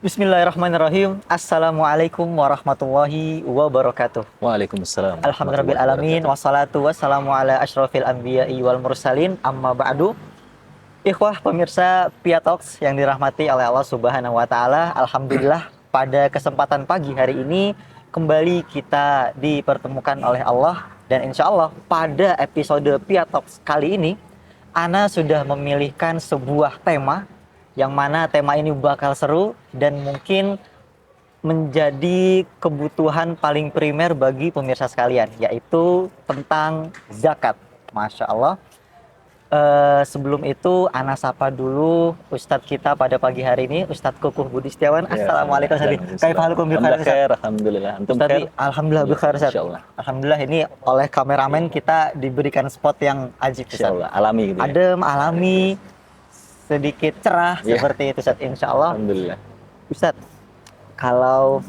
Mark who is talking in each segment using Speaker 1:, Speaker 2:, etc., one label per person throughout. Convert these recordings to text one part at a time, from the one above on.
Speaker 1: Bismillahirrahmanirrahim. Assalamualaikum warahmatullahi wabarakatuh.
Speaker 2: Waalaikumsalam.
Speaker 1: Alhamdulillahirabbil alamin wassalatu wassalamu ala asyrofil anbiya'i wal mursalin amma ba'du. Ikhwah pemirsa Pia Talks yang dirahmati oleh Allah Subhanahu wa taala. Alhamdulillah pada kesempatan pagi hari ini kembali kita dipertemukan oleh Allah dan insya Allah pada episode Pia Talks kali ini Ana sudah memilihkan sebuah tema yang mana tema ini bakal seru dan mungkin menjadi kebutuhan paling primer bagi pemirsa sekalian, yaitu tentang zakat. Masya Allah. Sebelum itu, Ana sapa dulu Ustadz kita pada pagi hari ini, Ustadz Kukuh Budi Setiawan. Assalamualaikum Ustadz. Kaifahalukum bi khair Ustadz?
Speaker 2: Alhamdulillah. Antum
Speaker 1: Ustadz, alhamdulillah bi khair Ustadz. Alhamdulillah, ini oleh kameramen kita diberikan spot yang ajib Ustadz.
Speaker 2: Insyaallah, alami gitu ya.
Speaker 1: Adem, alami, sedikit cerah seperti itu Ustadz, insya Allah.
Speaker 2: Alhamdulillah.
Speaker 1: Ustadz, kalau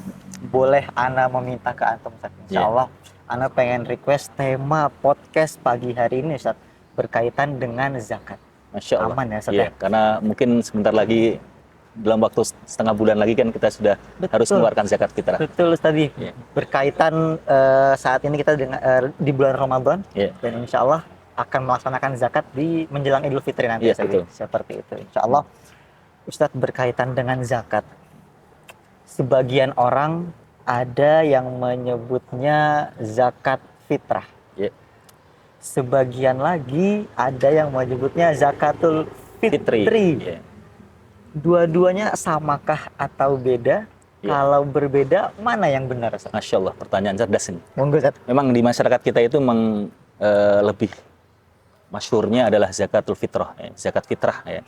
Speaker 1: boleh Ana meminta ke antum Ustadz, insya Allah Ana pengen request tema podcast pagi hari ini Ustadz berkaitan dengan zakat.
Speaker 2: Masya Allah.
Speaker 1: Aman ya Ustadz
Speaker 2: ya? Karena mungkin sebentar lagi dalam waktu setengah bulan lagi kan kita sudah harus mengeluarkan zakat fitrah.
Speaker 1: Betul Ustadz. Berkaitan saat ini kita di bulan Ramadan dan insya Allah akan melaksanakan zakat di menjelang Idul Fitri nanti seperti itu. Insya Allah Ustadz, berkaitan dengan zakat, sebagian orang ada yang menyebutnya zakat fitrah. Sebagian lagi ada yang menyebutnya zakatul fitri. Dua-duanya samakah atau beda? Kalau berbeda, mana yang benar?
Speaker 2: Masya Allah, pertanyaan cerdas ini.
Speaker 1: Monggo, Ustadz.
Speaker 2: Memang di masyarakat kita itu memang lebih masyhurnya adalah zakatul fitrah, zakat fitrah ya.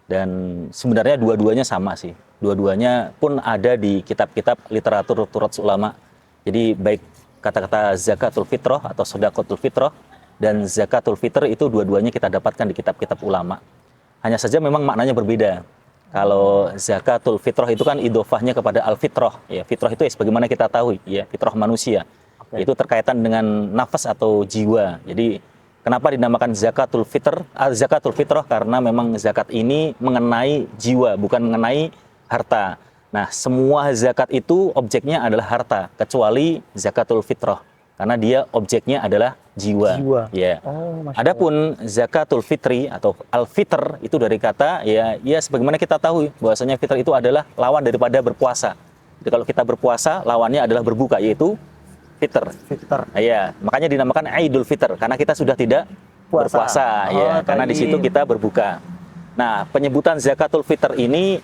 Speaker 2: Dan sebenarnya dua-duanya sama sih. Dua-duanya pun ada di kitab-kitab literatur turat ulama. Jadi baik kata-kata zakatul fitrah atau sedekatul fitrah dan zakatul fitr itu dua-duanya kita dapatkan di kitab-kitab ulama. Hanya saja memang maknanya berbeda. Kalau zakatul fitrah itu kan idhofahnya kepada al-fitrah. Ya, fitrah itu sebagaimana kita tahu ya, fitrah manusia. Itu terkaitan dengan nafas atau jiwa. Jadi kenapa dinamakan zakatul fitr? Zakatul fitrah karena memang zakat ini mengenai jiwa, bukan mengenai harta. Nah, semua zakat itu objeknya adalah harta, kecuali zakatul fitrah. Karena dia objeknya adalah jiwa. Ya. Adapun zakatul fitri atau al-fitr itu dari kata ya sebagaimana kita tahu bahwasanya fitr itu adalah lawan daripada berpuasa. Jadi kalau kita berpuasa lawannya adalah berbuka, yaitu fitr. Ya, makanya dinamakan Idul Fitr karena kita sudah tidak berpuasa karena di situ kita berbuka. Nah, penyebutan zakatul fitr ini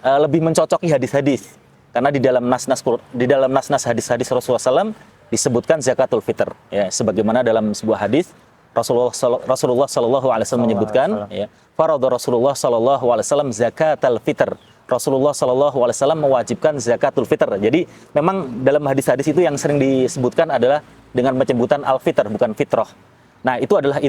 Speaker 2: lebih mencocoki hadis-hadis karena di dalam nas-nas hadis-hadis Rasulullah SAW disebutkan zakatul fitr ya, sebagaimana dalam sebuah hadis Rasulullah sallallahu alaihi wasallam menyebutkan ya, farada Rasulullah sallallahu alaihi wasallam zakatul fitr. Rasulullah sallallahu alaihi wasallam mewajibkan zakatul fitr. Jadi memang dalam hadis-hadis itu yang sering disebutkan adalah dengan penyebutan al-fitr, bukan fitrah. Nah, itu adalah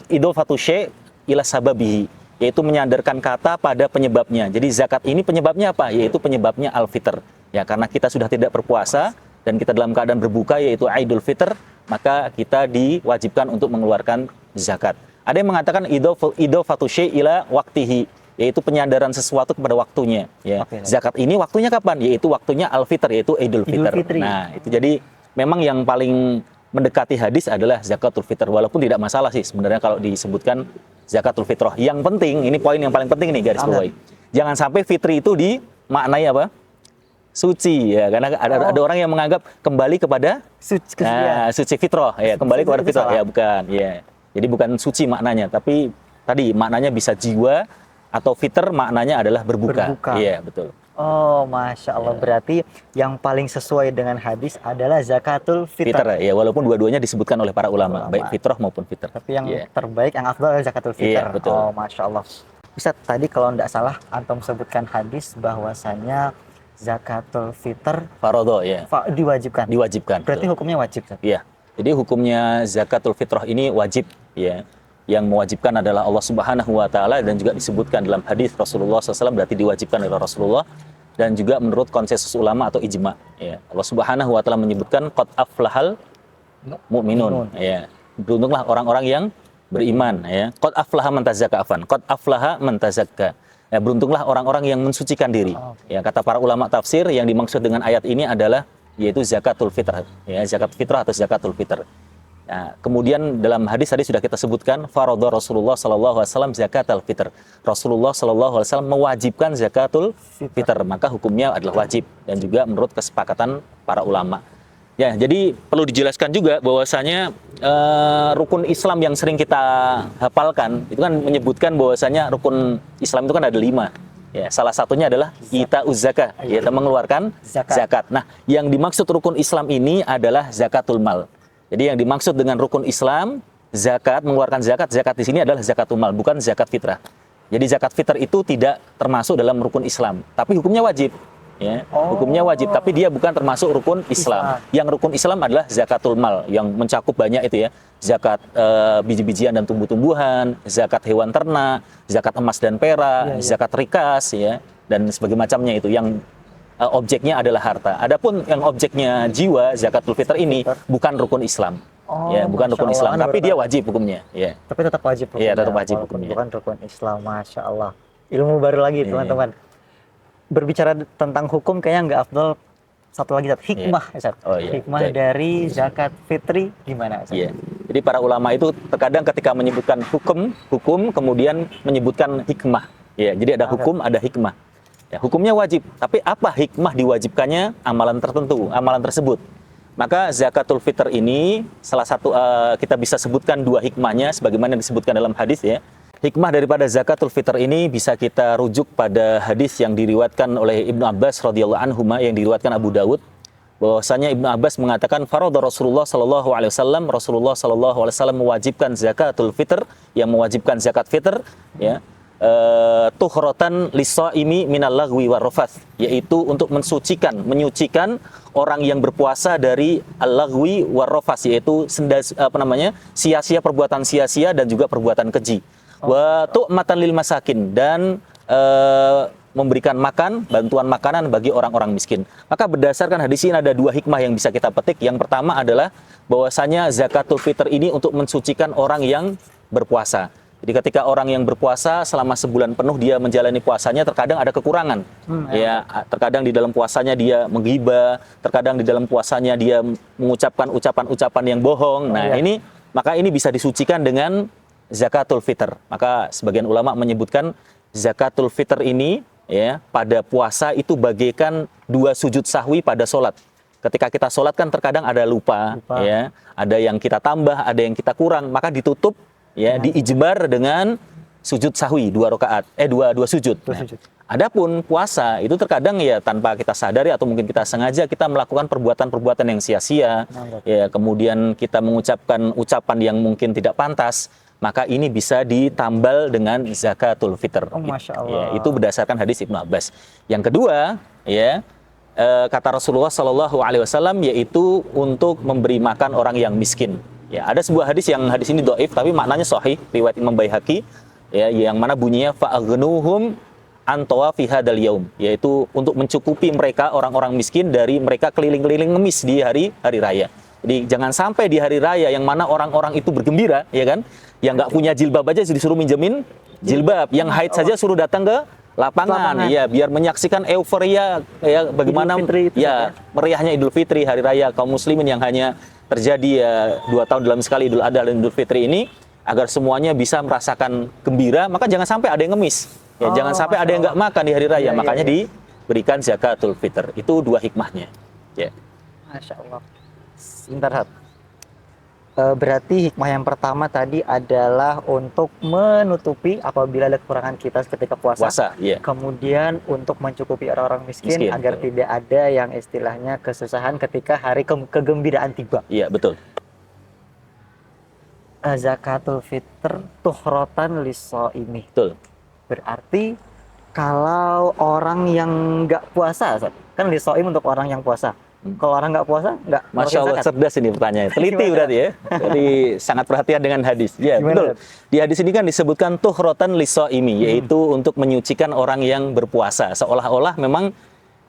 Speaker 2: idhofatu syai' ila sababihi, yaitu menyandarkan kata pada penyebabnya. Jadi zakat ini penyebabnya apa? Yaitu penyebabnya al-fitr. Ya, karena kita sudah tidak berpuasa dan kita dalam keadaan berbuka yaitu Idul Fitr, maka kita diwajibkan untuk mengeluarkan zakat. Ada yang mengatakan idhofatu syai' ila waqtihi, yaitu penyandaran sesuatu kepada waktunya ya. Zakat ini waktunya kapan? Yaitu waktunya Al-Fitr, yaitu Idul Fitr. Nah, itu jadi memang yang paling mendekati hadis adalah zakatul fitr, walaupun tidak masalah sih sebenarnya kalau disebutkan zakatul fitrah. Yang penting, ini poin yang paling penting nih garis bawahi. Jangan sampai fitri itu dimaknai apa? Suci ya, karena ada orang yang menganggap kembali kepada suci fitrah ya, kembali kepada fitrah ya, bukan ya. Jadi bukan suci maknanya, tapi tadi maknanya bisa jiwa, atau fitr maknanya adalah berbuka. Iya, betul.
Speaker 1: Oh, Masya Allah. Berarti yang paling sesuai dengan hadis adalah zakatul fitr.
Speaker 2: Ya, walaupun dua-duanya disebutkan oleh para ulama, baik fitrah maupun fitr.
Speaker 1: Tapi yang terbaik, yang afdal adalah zakatul fitr.
Speaker 2: Iya, betul.
Speaker 1: Oh, Masya Allah. Ustaz, tadi kalau tidak salah antum sebutkan hadis bahwasanya zakatul fitr
Speaker 2: farodo ya.
Speaker 1: Diwajibkan. Berarti betul. Hukumnya wajib.
Speaker 2: Iya. Jadi hukumnya zakatul fitrah ini wajib ya. Yang mewajibkan adalah Allah Subhanahu wa taala dan juga disebutkan dalam hadis Rasulullah SAW, berarti diwajibkan oleh Rasulullah dan juga menurut konsensus ulama atau ijma ya. Allah Subhanahu wa taala menyebutkan qad aflahal mu'minun ya. Beruntunglah orang-orang yang beriman ya. Qad aflaha man tazakka afan. Qad aflaha man tazakka. Ya, beruntunglah orang-orang yang mensucikan diri.
Speaker 1: Oh.
Speaker 2: Ya, kata para ulama tafsir yang dimaksud dengan ayat ini adalah yaitu zakatul fitr. Ya, zakat fitrah atau zakatul fitr. Nah, kemudian dalam hadis tadi sudah kita sebutkan faradha Rasulullah sallallahu alaihi wasallam zakatul fitr. Rasulullah sallallahu alaihi wasallam mewajibkan zakatul fitr, maka hukumnya adalah wajib dan juga menurut kesepakatan para ulama. Ya, jadi perlu dijelaskan juga bahwasanya rukun Islam yang sering kita hafalkan itu kan menyebutkan bahwasanya rukun Islam itu kan ada 5. Ya, salah satunya adalah itauz zakah, yaitu mengeluarkan zakat. Nah, yang dimaksud rukun Islam ini adalah zakatul mal. Jadi yang dimaksud dengan rukun Islam, zakat, mengeluarkan zakat, zakat di sini adalah zakatul mal, bukan zakat fitrah. Jadi zakat fitr itu tidak termasuk dalam rukun Islam, tapi hukumnya wajib. Ya, hukumnya wajib, tapi dia bukan termasuk rukun Islam. Yang rukun Islam adalah zakatul mal, yang mencakup banyak itu ya. Zakat biji-bijian dan tumbuh-tumbuhan, zakat hewan ternak, zakat emas dan perak, zakat rikas ya, dan sebagainya macamnya itu yang objeknya adalah harta. Adapun yang objeknya jiwa, zakatul fitr ini bukan rukun Islam. Ya, bukan rukun Islam, tapi dia wajib hukumnya. Ya.
Speaker 1: Tapi tetap wajib hukumnya.
Speaker 2: Iya, tetap wajib hukumnya.
Speaker 1: Bukan rukun Islam, Masya Allah. Ilmu baru lagi, teman-teman. Berbicara tentang hukum, kayaknya nggak afdol satu lagi, hikmah. Hikmah dari zakat fitri gimana?
Speaker 2: Iya. Jadi para ulama itu terkadang ketika menyebutkan hukum kemudian menyebutkan hikmah. Ya, jadi ada hukum, ada hikmah. Ya, hukumnya wajib, tapi apa hikmah diwajibkannya amalan tertentu, amalan tersebut. Maka zakatul fitr ini salah satu kita bisa sebutkan 2 hikmahnya sebagaimana disebutkan dalam hadis ya. Hikmah daripada zakatul fitr ini bisa kita rujuk pada hadis yang diriwayatkan oleh Ibnu Abbas radhiyallahu anhu yang diriwayatkan Abu Dawud, bahwasanya Ibnu Abbas mengatakan faradha Rasulullah sallallahu alaihi wasallam, Rasulullah sallallahu alaihi wasallam mewajibkan zakatul fitr, yang mewajibkan zakat fitr ya, tuhratan lis-shaimi minal lagwi warrafath, yaitu untuk menyucikan orang yang berpuasa dari al-lagwi warrafath, yaitu sia-sia, perbuatan sia-sia dan juga perbuatan keji. Wa tu'matan lil masakin, dan memberikan makan, bantuan makanan bagi orang-orang miskin. Maka berdasarkan hadis ini ada 2 hikmah yang bisa kita petik. Yang pertama adalah bahwasanya zakatul fitr ini untuk mensucikan orang yang berpuasa. Jadi ketika orang yang berpuasa selama sebulan penuh dia menjalani puasanya, terkadang ada kekurangan. Ya, terkadang di dalam puasanya dia menggibah, terkadang di dalam puasanya dia mengucapkan ucapan-ucapan yang bohong. Maka ini bisa disucikan dengan zakatul fitr. Maka sebagian ulama menyebutkan zakatul fitr ini ya pada puasa itu bagaikan 2 sujud sahwi pada sholat. Ketika kita sholat kan terkadang ada lupa. Ya, ada yang kita tambah, ada yang kita kurang, maka ditutup ya, diijbar dengan sujud sahwi 2 rakaat, 2 sujud. Adapun puasa itu terkadang ya tanpa kita sadari atau mungkin kita sengaja kita melakukan perbuatan-perbuatan yang sia-sia. Ya, kemudian kita mengucapkan ucapan yang mungkin tidak pantas. Maka ini bisa ditambal dengan zakatul fitr.
Speaker 1: Masya Allah.
Speaker 2: Ya, itu berdasarkan hadis Ibnu Abbas. Yang kedua, ya kata Rasulullah Shallallahu Alaihi Wasallam, yaitu untuk memberi makan orang yang miskin. Ya, ada sebuah hadis ini dhaif tapi maknanya sahih, riwayat Imam Baihaqi, ya, yang mana bunyinya fa'aghnuhum an tawafi hadzal yaum, yaitu untuk mencukupi mereka orang-orang miskin dari mereka keliling-keliling ngemis di hari raya. Jadi jangan sampai di hari raya yang mana orang-orang itu bergembira, ya kan? Yang nggak punya jilbab aja disuruh minjemin jilbab, yang haid saja suruh datang ke lapangan. Ya, biar menyaksikan euforia ya bagaimana meriahnya Idul Fitri, hari raya kaum muslimin yang hanya terjadi ya 2 tahun dalam sekali, Idul Adha dan Idul Fitri ini, agar semuanya bisa merasakan gembira. Maka jangan sampai ada yang ngemis. Ya, jangan sampai ada yang nggak makan di hari raya. Makanya diberikan zakatul fitr. Itu 2 hikmahnya. Ya.
Speaker 1: Masya Allah. Sebentar, berarti hikmah yang pertama tadi adalah untuk menutupi apabila ada kekurangan kita ketika puasa. Kemudian untuk mencukupi orang-orang miskin agar tidak ada yang istilahnya kesusahan ketika hari kegembiraan tiba.
Speaker 2: Iya, betul.
Speaker 1: Zakatul fitr tuhratan lis-shaimi.
Speaker 2: Betul.
Speaker 1: Berarti kalau orang yang nggak puasa, kan lis-shaim untuk orang yang puasa. Kalau orang nggak puasa, nggak.
Speaker 2: Masya Allah, cerdas ini pertanyaannya. Teliti berarti ya. Jadi sangat perhatian dengan hadis. Ya, betul. Di hadis ini kan disebutkan tuhratan lis-shaimi, yaitu untuk menyucikan orang yang berpuasa. Seolah-olah memang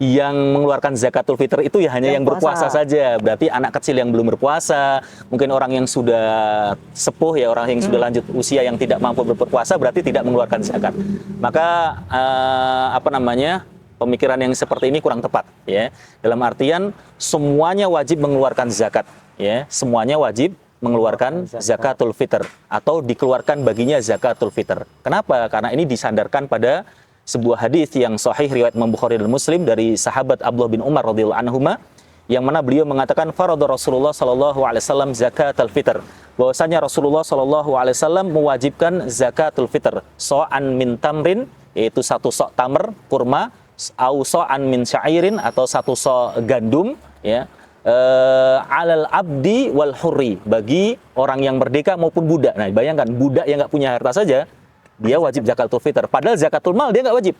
Speaker 2: yang mengeluarkan zakatul fitr itu ya hanya yang berpuasa saja. Berarti anak kecil yang belum berpuasa, mungkin orang yang sudah sepuh ya, orang yang sudah lanjut usia yang tidak mampu berpuasa berarti tidak mengeluarkan zakat. Maka pemikiran yang seperti ini kurang tepat ya. Dalam artian semuanya wajib mengeluarkan zakat ya. Semuanya wajib mengeluarkan zakatul fitr atau dikeluarkan baginya zakatul fitr. Kenapa? Karena ini disandarkan pada sebuah hadis yang sahih riwayat Imam Bukhari dan Muslim dari sahabat Abdullah bin Umar radhiyallahu anhuma, yang mana beliau mengatakan farada Rasulullah sallallahu alaihi wasallam zakatul fitr. Bahwasanya Rasulullah sallallahu alaihi wasallam mewajibkan zakatul fitr, so'an min tamrin, yaitu satu sok tamr kurma, au so'an min syairin atau satu sok gandum ya, alal abdi wal hurri, bagi orang yang merdeka maupun budak. Nah, bayangkan budak yang nggak punya harta saja dia wajib zakatul fitr. Padahal zakatul mal dia nggak wajib.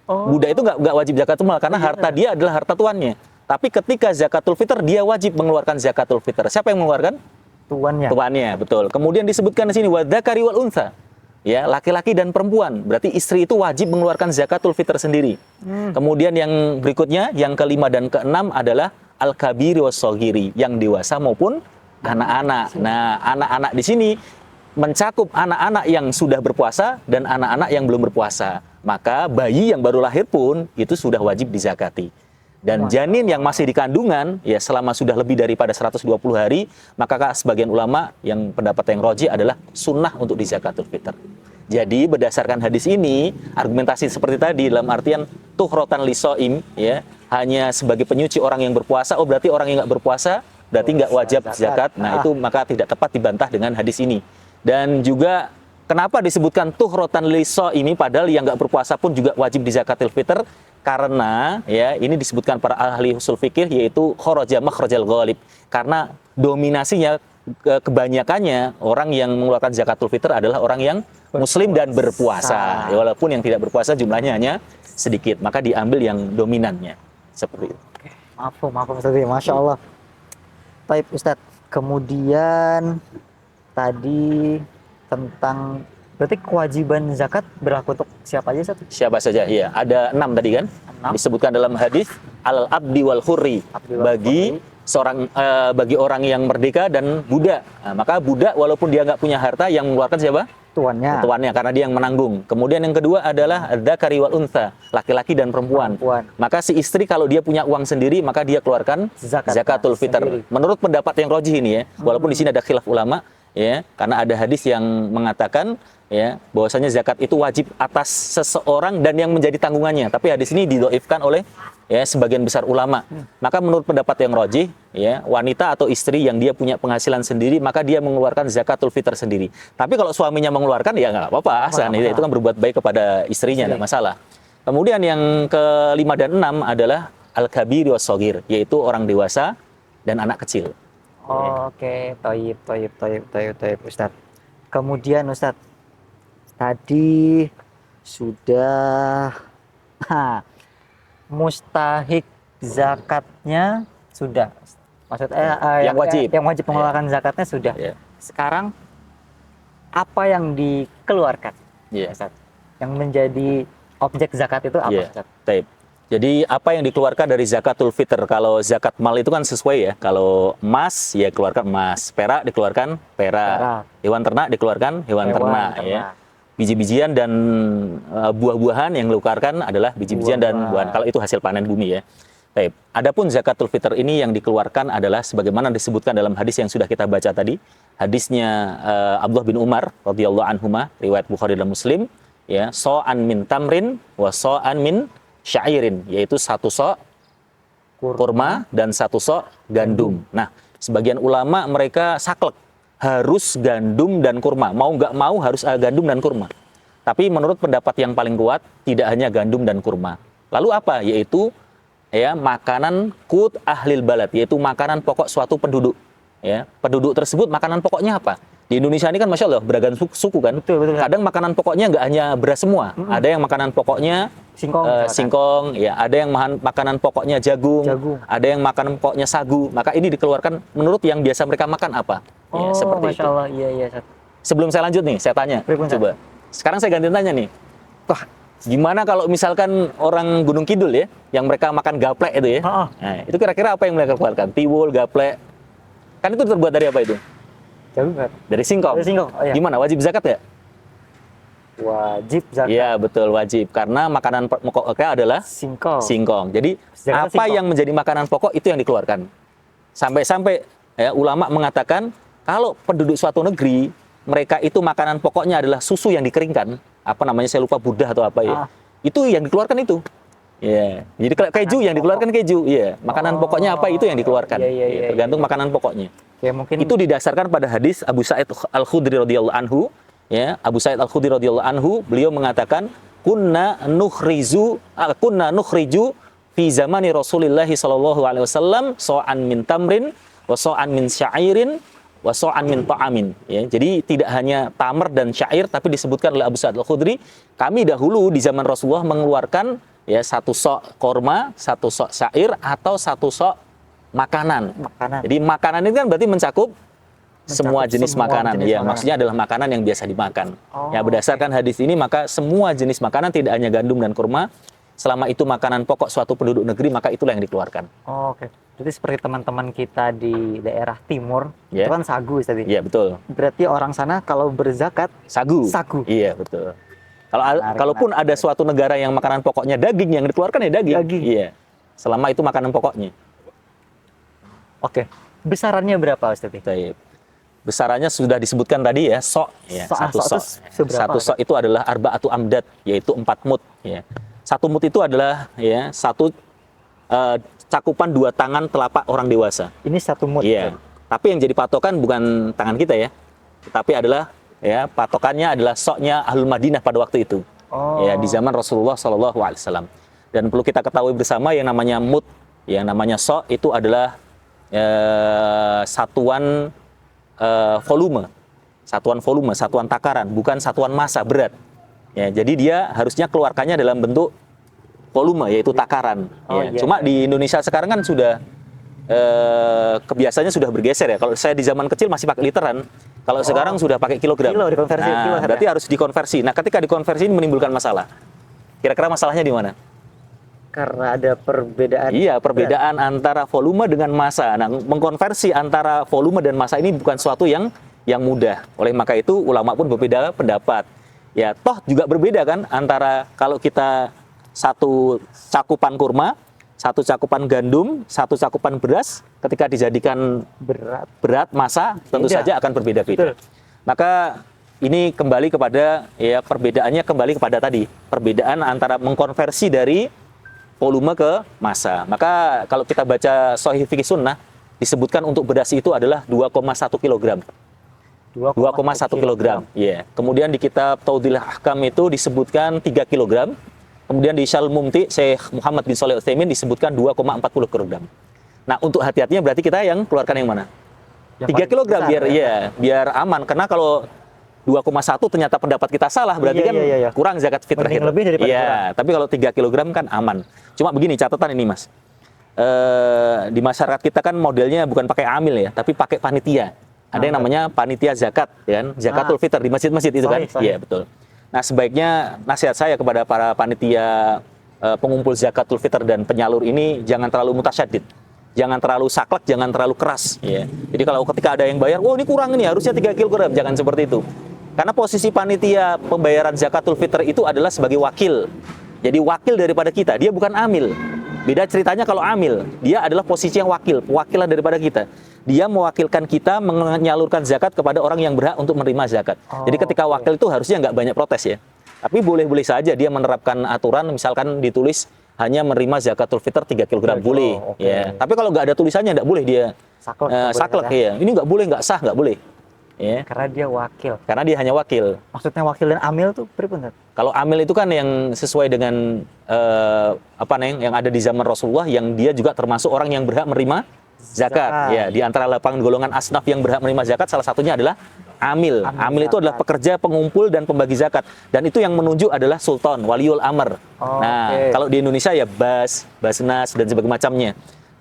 Speaker 2: Budak itu nggak wajib zakatul mal karena harta dia adalah harta tuannya. Tapi ketika zakatul fitr dia wajib mengeluarkan zakatul fitr. Siapa yang mengeluarkan?
Speaker 1: Tuannya.
Speaker 2: Tuannya, betul. Kemudian disebutkan di sini wadzakari wal untha. Ya, laki-laki dan perempuan. Berarti istri itu wajib mengeluarkan zakatul fitr sendiri. Kemudian yang berikutnya, yang kelima dan keenam adalah al-kabiri was-shaghiri, yang dewasa maupun anak-anak. Nah, anak-anak di sini mencakup anak-anak yang sudah berpuasa dan anak-anak yang belum berpuasa. Maka bayi yang baru lahir pun itu sudah wajib dizakati. Dan janin yang masih di kandungan ya selama sudah lebih daripada 120 hari, maka sebagian ulama yang pendapat yang roji adalah sunnah untuk dizakatul fitr. Jadi berdasarkan hadis ini, argumentasi seperti tadi dalam artian tuhrotan lisoim ya, hanya sebagai penyuci orang yang berpuasa, oh berarti orang yang nggak berpuasa berarti nggak wajib zakat. Nah itu maka tidak tepat dibantah dengan hadis ini. Dan juga kenapa disebutkan tuhrotan lisoimi padahal yang nggak berpuasa pun juga wajib dizakatil fitr, karena ya ini disebutkan para ahli usul fikih yaitu kharaja makhrajal ghalib, karena dominasinya kebanyakannya orang yang mengeluarkan zakatul fitr adalah orang yang muslim dan berpuasa ya, walaupun yang tidak berpuasa jumlahnya hanya sedikit, maka diambil yang dominannya seperti itu.
Speaker 1: Maaf Ustaz, Masya Allah. Baik Ustaz, kemudian tadi tentang berarti kewajiban zakat berlaku untuk siapa aja Ustaz?
Speaker 2: Siapa saja, iya. Ada 6 tadi kan? 6. Disebutkan dalam hadis al abdi wal hurri, bagi seorang bagi orang yang merdeka dan budak. Nah, maka budak walaupun dia nggak punya harta, yang mengeluarkan siapa? Tuannya, karena dia yang menanggung. Kemudian yang kedua adalah dzakari wal untha, laki-laki dan perempuan. Maka si istri kalau dia punya uang sendiri, maka dia keluarkan zakatul fitr. Menurut pendapat yang rajih ini ya, walaupun di sini ada khilaf ulama ya, karena ada hadis yang mengatakan ya bahwasanya zakat itu wajib atas seseorang dan yang menjadi tanggungannya. Tapi hadis ini didhaifkan oleh ya sebagian besar ulama. Maka menurut pendapat yang rajih ya, wanita atau istri yang dia punya penghasilan sendiri, maka dia mengeluarkan zakatul fitr sendiri. Tapi kalau suaminya mengeluarkan ya nggak apa-apa, itu kan berbuat baik kepada istrinya, nggak masalah. Kemudian yang kelima dan 6 adalah al-kabir was-shaghir, yaitu orang dewasa dan anak kecil.
Speaker 1: Oke, toib Ustaz. Kemudian Ustaz, tadi sudah mustahik zakatnya sudah, maksudnya yang wajib mengeluarkan zakatnya sudah. Sekarang apa yang dikeluarkan, Ustaz? Yang menjadi objek zakat itu apa, Ustaz?
Speaker 2: Jadi apa yang dikeluarkan dari zakatul fitr? Kalau zakat mal itu kan sesuai ya. Kalau emas ya keluarkan emas, perak dikeluarkan perak, hewan ternak dikeluarkan hewan ternak ya. Biji-bijian dan buah-buahan yang dikeluarkan adalah biji-bijian dan buah. Kalau itu hasil panen bumi ya. Adapun zakatul fitr ini yang dikeluarkan adalah sebagaimana disebutkan dalam hadis yang sudah kita baca tadi. Hadisnya Abdullah bin Umar radhiyallahu anhuma, riwayat Bukhari dan Muslim ya, so'an min tamrin wa so'an min syairin, yaitu satu sok kurma dan satu sok gandum. Nah, sebagian ulama mereka saklek harus gandum dan kurma, mau nggak mau harus gandum dan kurma. Tapi menurut pendapat yang paling kuat tidak hanya gandum dan kurma. Lalu apa? Yaitu ya makanan qut ahlil balad, yaitu makanan pokok suatu penduduk. Ya, penduduk tersebut makanan pokoknya apa? Di Indonesia ini kan Masya Allah beragam suku kan.
Speaker 1: Betul.
Speaker 2: Kadang makanan pokoknya nggak hanya beras semua. Ada yang makanan pokoknya singkong, ya. Ada yang makanan pokoknya jagung. Ada yang makanan pokoknya sagu. Maka ini dikeluarkan menurut yang biasa mereka makan apa. Ya, seperti
Speaker 1: Masya Allah, iya.
Speaker 2: Sebelum saya lanjut nih, saya tanya. Coba. Sekarang saya ganti tanya nih.
Speaker 1: Wah,
Speaker 2: Gimana kalau misalkan orang Gunung Kidul ya, yang mereka makan gaplek itu ya.
Speaker 1: Heeh.
Speaker 2: Nah, itu kira-kira apa yang mereka keluarkan? Tiwul, gaplek. Kan itu terbuat dari apa itu?
Speaker 1: Jauh nggak?
Speaker 2: Dari singkong.
Speaker 1: Dari singkong, oh iya.
Speaker 2: Gimana? Wajib zakat ya?
Speaker 1: Wajib zakat.
Speaker 2: Iya, betul, wajib. Karena makanan pokoknya adalah
Speaker 1: Singkong.
Speaker 2: singkong. Jadi
Speaker 1: Zakat
Speaker 2: apa
Speaker 1: singkong.
Speaker 2: yang menjadi makanan pokok itu yang dikeluarkan. Sampai-sampai ya, ulama mengatakan kalau penduduk suatu negeri mereka itu makanan pokoknya adalah susu yang dikeringkan, apa namanya saya lupa, budah atau apa ya. Itu yang dikeluarkan itu. Ya, jadi keju yang dikeluarkan keju. Iya, makanan pokoknya apa itu yang dikeluarkan.
Speaker 1: Iya,
Speaker 2: Ya, tergantung makanan pokoknya.
Speaker 1: Ya mungkin
Speaker 2: Itu didasarkan pada hadis Abu Sa'id Al-Khudri radhiyallahu anhu. Ya, Abu Sa'id Al-Khudri radhiyallahu anhu, beliau mengatakan kunna nukhriju fi zamani Rasulillah sallallahu alaihi wasallam so'an min tamrin wa so'an min syairin wa so'an min ta'amin. Ya, jadi tidak hanya tamr dan syair, tapi disebutkan oleh Abu Sa'id Al-Khudri, kami dahulu di zaman Rasulullah mengeluarkan ya satu sok korma, satu sok syair, atau satu sok makanan. Jadi makanan itu kan berarti mencakup semua jenis makanan. Ya, maksudnya adalah makanan yang biasa dimakan. Ya, berdasarkan hadis ini maka semua jenis makanan, tidak hanya gandum dan kurma, selama itu makanan pokok suatu penduduk negeri, maka itulah yang dikeluarkan.
Speaker 1: Oke. Jadi seperti teman-teman kita di daerah timur,
Speaker 2: Ya.
Speaker 1: itu kan sagu tadi.
Speaker 2: Iya, betul.
Speaker 1: Berarti orang sana kalau berzakat
Speaker 2: Sagu.
Speaker 1: Sagu.
Speaker 2: Iya, betul. Kalau
Speaker 1: Menarik,
Speaker 2: kalaupun ada suatu negara yang makanan pokoknya daging, yang dikeluarkan ya daging.
Speaker 1: Daging.
Speaker 2: Iya. Selama itu makanan pokoknya.
Speaker 1: Oke. Besarannya berapa Ustaz?
Speaker 2: Baik. Besarannya sudah disebutkan tadi ya, sok ya, satu sok. Satu sok itu adalah arba'atu amdad, yaitu 4 mud ya. Satu mud itu adalah ya satu cakupan 2 tangan telapak orang dewasa.
Speaker 1: Ini satu mud.
Speaker 2: Iya. Tapi yang jadi patokan bukan tangan kita ya. Tetapi adalah ya patokannya adalah soknya Ahlul Madinah pada waktu itu. Ya, di zaman Rasulullah Shallallahu alaihi wasallam. Dan perlu kita ketahui bersama yang namanya mud, yang namanya sok itu adalah satuan volume, satuan takaran, bukan satuan massa berat. Ya, jadi dia harusnya keluarkannya dalam bentuk volume, yaitu takaran.
Speaker 1: Iya.
Speaker 2: Cuma di Indonesia sekarang kan sudah kebiasaannya sudah bergeser ya. Kalau saya di zaman kecil masih pakai literan, kalau sekarang sudah pakai kilogram.
Speaker 1: Kilo, dikonversi kilo.
Speaker 2: Berarti harus dikonversi. Nah, ketika dikonversi ini menimbulkan masalah. Kira-kira masalahnya di mana?
Speaker 1: Karena ada perbedaan.
Speaker 2: Iya, perbedaan antara volume dengan massa. Nah, mengkonversi antara volume dan massa ini bukan suatu yang mudah. Oleh maka itu, ulama pun berbeda pendapat. Ya, toh juga berbeda kan antara kalau kita satu cakupan kurma, satu cakupan gandum, satu cakupan beras, ketika dijadikan berat massa, tentu saja akan berbeda-beda. Maka ini kembali kepada ya perbedaannya kembali kepada tadi, perbedaan antara mengkonversi dari volume ke massa. Maka kalau kita baca Sahih Fiqh Sunnah, disebutkan untuk beras itu adalah 2,1 kg. 2,1 kg. Ya. Kemudian di kitab Taudhil Ahkam itu disebutkan 3 kg. Kemudian di Syarhul Mumti, Syekh Muhammad bin Shalih Al-Utsaimin disebutkan 2,40 kg. Nah, untuk hati-hatinya berarti kita yang keluarkan yang mana? 3 kg biar aman. Karena kalau 2,1 ternyata pendapat kita salah, berarti kurang zakat fitrah kita.
Speaker 1: Lebih daripada kurang.
Speaker 2: Tapi kalau 3 kg kan aman. Cuma begini catatan ini, Mas. Di masyarakat kita kan modelnya bukan pakai amil ya, tapi pakai panitia. Ada yang namanya panitia zakat, ya kan? Zakatul fitr di masjid-masjid itu kan? Iya, betul. Nah, sebaiknya nasihat saya kepada para panitia pengumpul zakatul fitr dan penyalur ini jangan terlalu mutasyadid. Jangan terlalu saklek, jangan terlalu keras. Ya. Jadi kalau ketika ada yang bayar, oh ini kurang ini, harusnya 3 kg. Jangan seperti itu. Karena posisi panitia pembayaran zakatul fitr itu adalah sebagai wakil. Jadi wakil daripada kita, dia bukan amil. Beda ceritanya kalau amil, dia adalah posisi yang wakil, pewakilan daripada kita. Dia mewakilkan kita menyalurkan zakat kepada orang yang berhak untuk menerima zakat. Jadi ketika wakil itu harusnya nggak banyak protes ya. Tapi boleh-boleh saja dia menerapkan aturan, misalkan ditulis hanya menerima zakatul fitr 3 kg boleh. Ya. Tapi kalau nggak ada tulisannya nggak boleh dia saklek ya. Ini nggak boleh, nggak sah, nggak boleh. Ya.
Speaker 1: Karena dia wakil.
Speaker 2: Karena dia hanya wakil.
Speaker 1: Maksudnya wakil dan amil tuh pripun?
Speaker 2: Kalau amil itu kan yang sesuai dengan yang ada di zaman Rasulullah, yang dia juga termasuk orang yang berhak menerima zakat. Ya, di antara 8 golongan asnaf yang berhak menerima zakat, salah satunya adalah amil. Amil itu adalah pekerja, pengumpul dan pembagi zakat. Dan itu yang menunjuk adalah sultan, waliul amr. Kalau di Indonesia ya basnas dan sebagainya macamnya.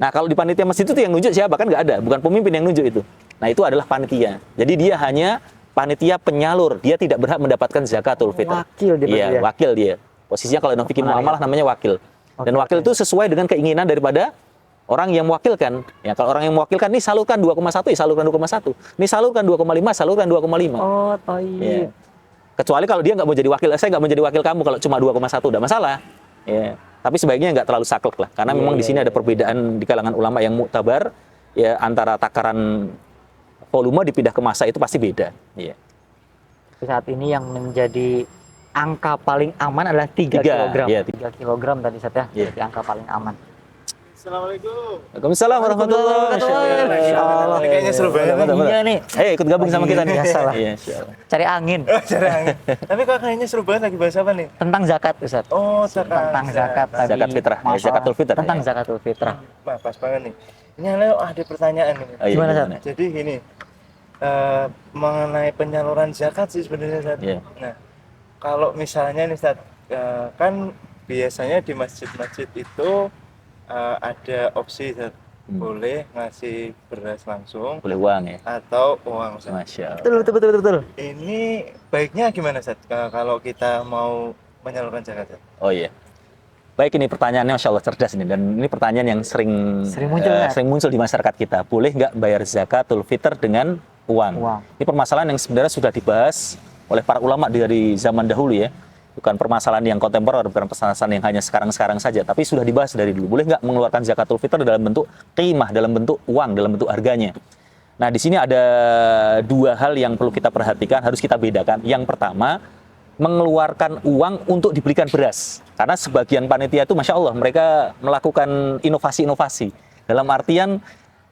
Speaker 2: Nah, kalau di panitia masjid itu yang nunjuk siapa? Kan nggak ada, bukan pemimpin yang nunjuk itu. Nah, itu adalah panitia. Jadi dia hanya panitia penyalur, dia tidak berhak mendapatkan zakatul fitr.
Speaker 1: Wakil dia.
Speaker 2: Iya, wakil dia. Posisinya kalau dalam fikih muamalah namanya wakil. Dan wakil itu sesuai dengan keinginan daripada orang yang mewakilkan. Ya, kalau orang yang mewakilkan, ini salurkan 2,1, ya salurkan 2,1. Ini salurkan 2,5, salurkan 2,5.
Speaker 1: Oh,
Speaker 2: Ya.
Speaker 1: toib.
Speaker 2: Kecuali kalau dia nggak mau jadi wakil, saya nggak mau jadi wakil kamu kalau cuma 2,1, udah masalah. Ya. Tapi sebaiknya nggak terlalu saklek lah, karena memang di sini ada perbedaan di kalangan ulama yang muktabar, ya antara takaran volume dipindah ke massa itu pasti beda. Ya.
Speaker 1: Saat ini yang menjadi angka paling aman adalah 3
Speaker 2: Tiga,
Speaker 1: kilogram.
Speaker 2: iya,
Speaker 1: 3 kilogram tadi Ustaz ya.
Speaker 2: Iya.
Speaker 1: Jadi angka paling aman.
Speaker 3: Assalamualaikum.
Speaker 2: Waalaikumsalam warahmatullahi wabarakatuh.
Speaker 1: Masya Allah.
Speaker 3: Ini kayaknya seru banget.
Speaker 1: Iya nih.
Speaker 2: Ayo ikut gabung sama kita nih.
Speaker 1: Biasalah.
Speaker 2: Iya, insyaallah.
Speaker 1: Cari angin
Speaker 3: Jarang. Tapi kok kayaknya seru banget, lagi bahas apa nih?
Speaker 1: tentang zakat Ustaz.
Speaker 3: Oh, zakat.
Speaker 1: Tentang zakat tadi.
Speaker 2: Zakat fitrah, ya,
Speaker 1: masalah
Speaker 2: zakatul fitr,
Speaker 1: Tentang
Speaker 2: ya.
Speaker 1: zakatul fitrah.
Speaker 3: Wah, pas banget nih. Ini ada pertanyaan nih.
Speaker 2: Oh, iya,
Speaker 1: Gimana, Sat?
Speaker 3: Jadi gini, mengenai penyaluran zakat sih sebenarnya, Sat.
Speaker 2: Iya.
Speaker 3: Nah, kalau misalnya nih, Sat, kan biasanya di masjid-masjid itu ada opsi, Sat. Boleh ngasih beras langsung
Speaker 2: Boleh uang ya.
Speaker 3: atau uang, Sat.
Speaker 2: Masya Allah.
Speaker 1: Betul.
Speaker 3: Ini baiknya gimana, Sat? Kalau kita mau menyalurkan zakat, Sat?
Speaker 2: Oh iya. Baik, ini pertanyaannya Masya Allah cerdas ini, dan ini pertanyaan yang sering
Speaker 1: muncul, Sat.
Speaker 2: sering muncul di masyarakat kita. Boleh nggak bayar zakatul fitr dengan uang? Ini permasalahan yang sebenarnya sudah dibahas oleh para ulama dari zaman dahulu ya. Bukan permasalahan yang kontemporer, bukan permasalahan yang hanya sekarang-sekarang saja, tapi sudah dibahas dari dulu. Boleh nggak mengeluarkan zakatul fitr dalam bentuk qimah, dalam bentuk uang, dalam bentuk harganya? Nah, di sini ada dua hal yang perlu kita perhatikan, harus kita bedakan. Yang pertama, mengeluarkan uang untuk dibelikan beras. Karena sebagian panitia itu, Masya Allah, mereka melakukan inovasi-inovasi. Dalam artian,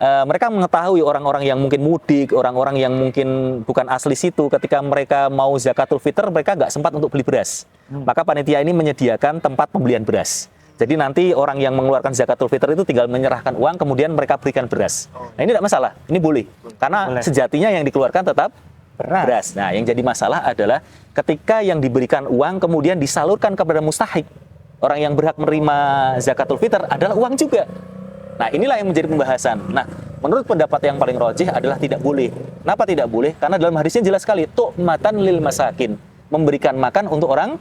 Speaker 2: mereka mengetahui orang-orang yang mungkin mudik, orang-orang yang mungkin bukan asli situ, ketika mereka mau zakatul fitr, mereka nggak sempat untuk beli beras. Maka panitia ini menyediakan tempat pembelian beras. Jadi nanti orang yang mengeluarkan zakatul fitr itu tinggal menyerahkan uang, kemudian mereka berikan beras. Nah, ini tidak masalah, ini boleh. Karena sejatinya yang dikeluarkan tetap beras. Nah, yang jadi masalah adalah ketika yang diberikan uang kemudian disalurkan kepada mustahik. Orang yang berhak menerima zakatul fitr adalah uang juga. Nah, inilah yang menjadi pembahasan. Nah, menurut pendapat yang paling rajih adalah tidak boleh. Kenapa tidak boleh? Karena dalam hadisnya jelas sekali, tu'matan lil masakin, memberikan makan untuk orang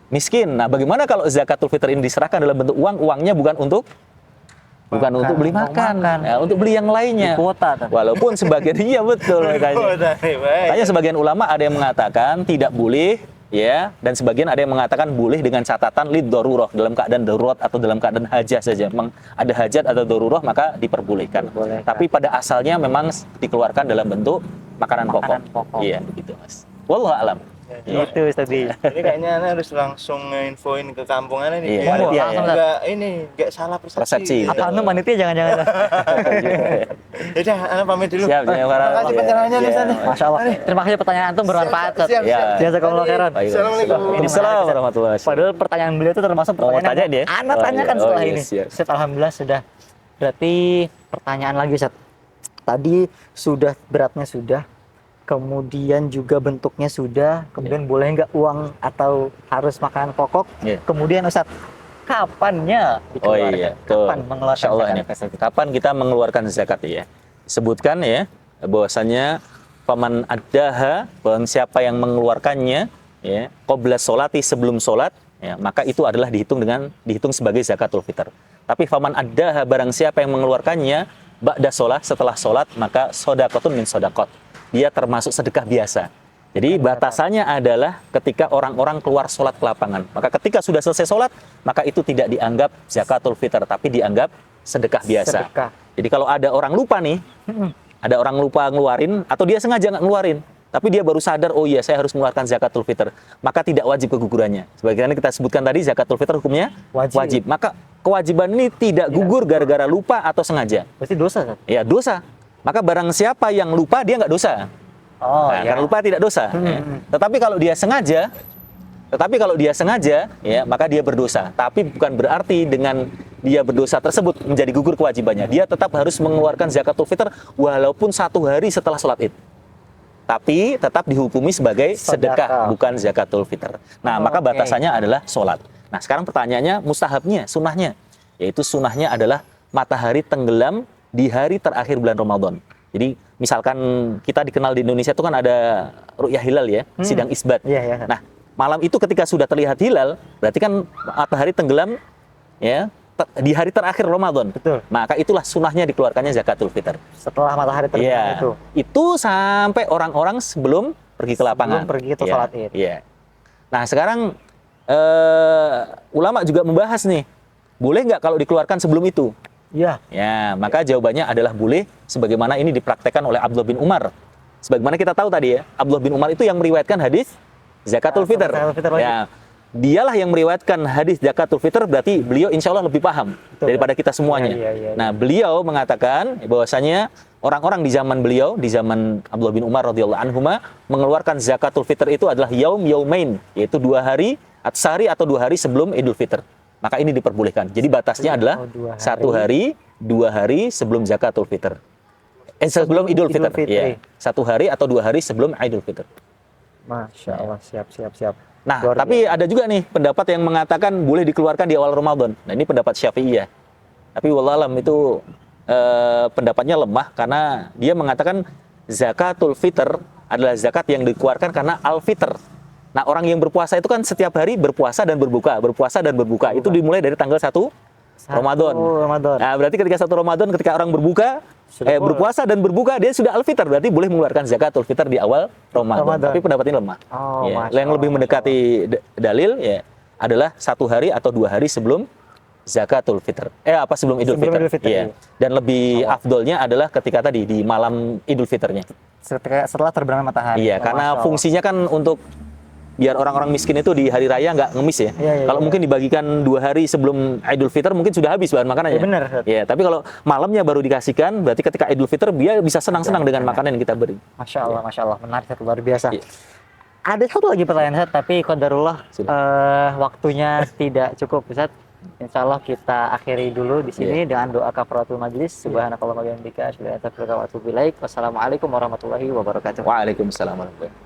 Speaker 2: miskin. Nah, bagaimana kalau zakatul fitr ini diserahkan dalam bentuk uang? Uangnya bukan untuk beli makan, ya, untuk beli yang lainnya.
Speaker 1: Kuota.
Speaker 2: Walaupun sebagian iya betul makanya. Makanya sebagian ulama ada yang mengatakan tidak boleh, ya, dan sebagian ada yang mengatakan boleh dengan catatan lid darurah, dalam keadaan darurat atau dalam keadaan hajat saja. Memang ada hajat atau darurah maka diperbolehkan. Tapi pada asalnya memang dikeluarkan dalam bentuk makanan pokok. Iya, begitu, Mas. Wallahu a'lam.
Speaker 1: Itu tadi.
Speaker 3: Ini kayaknya Ana harus langsung nginfoin ke kampung Ana nih.
Speaker 2: Iya,
Speaker 3: biar
Speaker 1: panitia,
Speaker 3: nggak salah
Speaker 2: Persepsi.
Speaker 1: Apa anu panitia jangan-jangan.
Speaker 3: Jadi Ana pamit dulu.
Speaker 2: Siap,
Speaker 3: Terima kasih pencerahannya nih, San.
Speaker 1: Masya Allah. Terima kasih pertanyaan antum bermanfaat. Ustaz.
Speaker 3: Siap, siap.
Speaker 1: Jazakallahu khairan.
Speaker 3: Assalamualaikum.
Speaker 2: Waalaikumsalam warahmatullahi wabarakatuh.
Speaker 1: Padahal pertanyaan beliau itu termasuk pertanyaan
Speaker 2: tanya dia?
Speaker 1: Anda
Speaker 2: Oh,
Speaker 1: tanyakan
Speaker 2: iya.
Speaker 1: setelah
Speaker 2: Oh, iya,
Speaker 1: ini.
Speaker 2: siap.
Speaker 1: Ustaz, alhamdulillah sudah. Berarti pertanyaan lagi, Ustaz. Tadi sudah beratnya sudah, kemudian juga bentuknya sudah, kemudian boleh nggak uang atau harus makanan pokok.
Speaker 2: Iya.
Speaker 1: Kemudian Ustaz, kapannya
Speaker 2: Oh
Speaker 1: dikeluarkan?
Speaker 2: iya,
Speaker 1: Kapan
Speaker 2: tuh.
Speaker 1: mengeluarkan
Speaker 2: Masya Allah
Speaker 1: zakat?
Speaker 2: ini. Kapan kita mengeluarkan zakat ya? Sebutkan ya, bahwasanya paman addaha, bahwa siapa yang mengeluarkannya ya, qabla sholati, sebelum sholat, ya, maka itu adalah dihitung sebagai zakatul fitr. Tapi faman addaha, barang siapa yang mengeluarkannya ba'da sholat, setelah sholat, maka sodakotun min sodakot. Dia termasuk sedekah biasa. Jadi batasannya adalah ketika orang-orang keluar sholat ke lapangan. Maka ketika sudah selesai sholat, maka itu tidak dianggap zakatul fitr, tapi dianggap sedekah biasa.
Speaker 1: Sedekah.
Speaker 2: Jadi kalau ada orang lupa nih, ada orang lupa ngeluarin, atau dia sengaja nggak ngeluarin, tapi dia baru sadar, oh iya saya harus mengeluarkan zakatul fitr, maka tidak wajib kegugurannya. Sebagaimana kita sebutkan tadi, zakatul fitr hukumnya wajib. Maka kewajiban ini tidak gugur gara-gara lupa atau sengaja.
Speaker 1: Berarti dosa, Ustaz?
Speaker 2: Ya, dosa. Maka barang siapa yang lupa, dia nggak dosa.
Speaker 1: Oh,
Speaker 2: Nah,
Speaker 1: iya.
Speaker 2: karena lupa tidak dosa. Ya. Tetapi kalau dia sengaja, ya, maka dia berdosa. Tapi bukan berarti dengan dia berdosa tersebut menjadi gugur kewajibannya. Dia tetap harus mengeluarkan zakatul fitr walaupun 1 hari setelah sholat Id. Tapi tetap dihukumi sebagai sedekah, bukan zakatul fitr. Nah, maka batasannya adalah sholat. Nah, sekarang pertanyaannya, mustahabnya, sunnahnya. Yaitu sunnahnya adalah matahari tenggelam di hari terakhir bulan Ramadan. Jadi misalkan kita dikenal di Indonesia itu kan ada ru'yah hilal ya, sidang isbat.
Speaker 1: Iya, iya.
Speaker 2: Nah, malam itu ketika sudah terlihat hilal, berarti kan matahari tenggelam ya di hari terakhir Ramadan.
Speaker 1: Betul.
Speaker 2: Maka itulah sunahnya dikeluarkannya zakatul fitr.
Speaker 1: Setelah matahari terbenam
Speaker 2: Iya.
Speaker 1: itu.
Speaker 2: Itu sampai orang-orang sebelum pergi ke lapangan.
Speaker 1: Sebelum pergi ke
Speaker 2: Iya,
Speaker 1: sholat Id.
Speaker 2: Iya. Nah, sekarang ulama juga membahas nih, boleh nggak kalau dikeluarkan sebelum itu?
Speaker 1: Iya.
Speaker 2: Ya, maka jawabannya adalah boleh, sebagaimana ini dipraktekkan oleh Abdullah bin Umar. Sebagaimana kita tahu tadi ya, Abdullah bin Umar itu yang meriwayatkan hadis zakatul fitr.
Speaker 1: Zakatul fitr lagi.
Speaker 2: Ya, dialah yang meriwayatkan hadis zakatul fitr, berarti beliau insya Allah lebih paham
Speaker 1: Betul,
Speaker 2: daripada kita semuanya.
Speaker 1: Iya.
Speaker 2: Nah, beliau mengatakan bahwasanya orang-orang di zaman beliau, di zaman Abdullah bin Umar radhiyallahu anhuma, mengeluarkan zakatul fitr itu adalah yaumain, yaitu 2 hari, sehari atau 2 hari sebelum Idul Fitr. Maka ini diperbolehkan. Jadi batasnya adalah
Speaker 1: 2 hari.
Speaker 2: 1 hari, 2 hari sebelum zakatul fitr. Sebelum Idul Fitr.
Speaker 1: Fitri.
Speaker 2: Ya. 1 hari atau 2 hari sebelum Idul Fitr.
Speaker 1: Masya Allah, siap.
Speaker 2: Nah,
Speaker 1: Luar
Speaker 2: tapi
Speaker 1: biasa.
Speaker 2: ada juga nih pendapat yang mengatakan boleh dikeluarkan di awal Ramadan. Nah, ini pendapat Syafi'iyah. Tapi wallahualam itu pendapatnya lemah karena dia mengatakan zakatul fitr adalah zakat yang dikeluarkan karena al-fitr. Nah, orang yang berpuasa itu kan setiap hari berpuasa dan berbuka. Itu dimulai dari tanggal 1 Ramadan.
Speaker 1: Ramadan.
Speaker 2: Nah, berarti ketika 1 Ramadan, ketika orang berbuka,
Speaker 1: Sudah
Speaker 2: berpuasa dan berbuka, dia sudah al-fitr. Berarti boleh mengeluarkan zakatul fitr di awal Ramadan.
Speaker 1: Ramadan.
Speaker 2: Tapi pendapat ini lemah.
Speaker 1: Oh,
Speaker 2: Ya,
Speaker 1: Masya
Speaker 2: yang lebih
Speaker 1: Allah,
Speaker 2: mendekati dalil ya adalah 1 hari atau 2 hari sebelum zakatul fitr. Sebelum Idul
Speaker 1: Sebelum
Speaker 2: Fitr.
Speaker 1: Idul Fitr,
Speaker 2: Iya.
Speaker 1: iya.
Speaker 2: Dan lebih afdolnya adalah ketika tadi di malam Idul Fitrnya.
Speaker 1: Setelah terbenam matahari.
Speaker 2: Iya,
Speaker 1: Oh,
Speaker 2: karena
Speaker 1: Masya Allah.
Speaker 2: fungsinya kan untuk biar orang-orang miskin itu di hari raya nggak ngemis ya.
Speaker 1: Iya,
Speaker 2: Kalau
Speaker 1: iya.
Speaker 2: mungkin dibagikan 2 hari sebelum Idul Fitr mungkin sudah habis bahan makanannya.
Speaker 1: Iya, benar, Ustaz.
Speaker 2: Iya, tapi kalau malamnya baru dikasihkan, berarti ketika Idul Fitr dia bisa senang-senang dengan makanan yang kita beri.
Speaker 1: Masya Allah, menarik, Ustaz, luar biasa.
Speaker 2: Iya.
Speaker 1: Ada satu lagi pertanyaan, Ustaz, tapi qadarullah waktunya tidak cukup, Ustaz. Insya Allah kita akhiri dulu di sini dengan doa kafaratul majlis. Subhanakallahumma wa bihamdika asyhadu an la ilaha illa anta astaghfiruka wa atubu ilaik. Wassalamualaikum warahmatullahi wabarakatuh.
Speaker 2: Waalaikumsalam warahmatullahi wabarakatuh.